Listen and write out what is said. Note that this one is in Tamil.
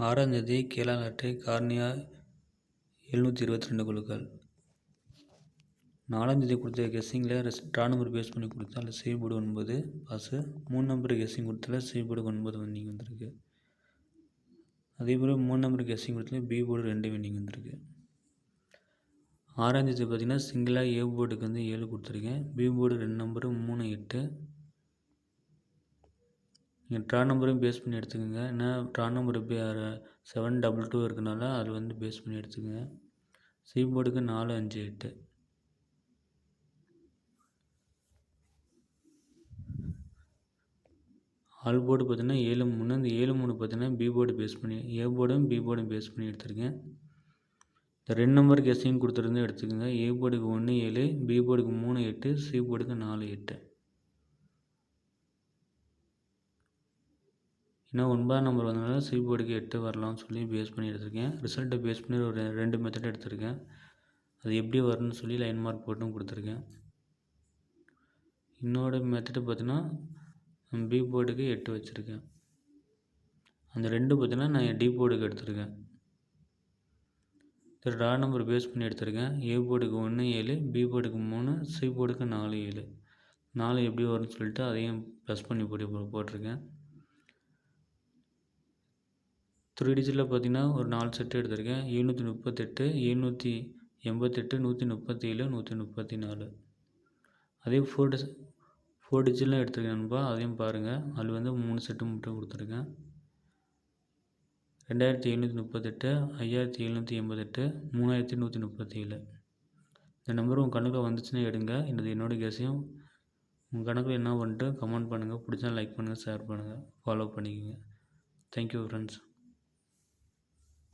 6ஆம் தேதி கேளான் அட்டை கார்னியா 722 குழுக்கள். 4ஆம் தேதி கொடுத்த கெஸ்ஸிங்கில் ட்ரா நம்பர் பேஸ் பண்ணி கொடுத்தா அதில் சி போர்டு 9 பாஸு. 3 நம்பர் கெஸ்ஸிங் கொடுத்தல சி போர்டு 9 வின்னிங் வந்திருக்கு. அதேபோல் 3 நம்பர் கெஸ்ஸிங் கொடுத்தல பி போர்டு 2 வின்னிங் வந்திருக்கு. 6ஆம் தேதி பார்த்திங்கன்னா சிங்கிளாக ஏ போர்டுக்கு வந்து 7 கொடுத்துருக்கேன். B board 2 number 3 8. நீங்கள் ட்ரா நம்பரையும் பேஸ் பண்ணி எடுத்துக்கோங்க. ஏன்னா ட்ரா நம்பர் 722 இருக்கனால அது வந்து பேஸ் பண்ணி எடுத்துக்கோங்க. சி போர்டுக்கு 4 5 8. ஆல் போர்டு பார்த்தீங்கன்னா 7 3. இந்த 7 3 பார்த்தீங்கன்னா பி போர்டு பேஸ் பண்ணி ஏ போர்டும் பி போர்டும் பேஸ் பண்ணி எடுத்துருக்கேன். இந்த 2 நம்பர் கெஸ்ஸிங் கொடுத்துருந்து எடுத்துக்கோங்க. ஏ போர்டுக்கு 1 7, பி போர்டுக்கு 3 8, சி போர்டுக்கு 4 8. ஏன்னா 9ஆம் நம்பர் வந்ததுனால சி போர்டுக்கு 8 வரலாம்னு சொல்லி பேஸ் பண்ணி எடுத்திருக்கேன். ரிசல்ட்டை பேஸ் பண்ணி ஒரு 2 மெத்தட் எடுத்திருக்கேன். அது எப்படி வரும்னு சொல்லி லைன் மார்க் போட்டும் கொடுத்துருக்கேன். இன்னொரு மெத்தடு பார்த்தீங்கன்னா பி போர்டுக்கு 8 வச்சுருக்கேன். அந்த 2 பார்த்தீங்கன்னா நான் டி போர்டுக்கு எடுத்திருக்கேன். ட்ரா நம்பர் பேஸ் பண்ணி எடுத்திருக்கேன். ஏ போர்டுக்கு 1 7, பி போர்டுக்கு 3, சி போர்டுக்கு 4 7. 4 எப்படி வரும்னு சொல்லிட்டு அதையும் ப்ளஸ் பண்ணி போட்டிருக்கேன். 3 டிஜிட்டில் பார்த்தீங்கன்னா ஒரு 4 செட்டு எடுத்திருக்கேன். 738, 788, 137, 134. அதே 4 டிஜிட்லாம் எடுத்திருக்கேன் நண்பா, அதையும் பாருங்கள். அதில் வந்து 3 செட்டு மட்டும் கொடுத்துருக்கேன். 2738, 5788, 3137. இந்த நம்பர் உங்கள் கணக்கில் வந்துச்சுன்னா எடுங்க. என்னோடய கெஸ்ஸையும் உங்கள் கணக்கில் என்ன பண்ணிட்டு கமெண்ட் பண்ணுங்கள். பிடிச்சா லைக் பண்ணுங்கள், ஷேர் பண்ணுங்கள், ஃபாலோ பண்ணிக்கோங்க. Thank you friends.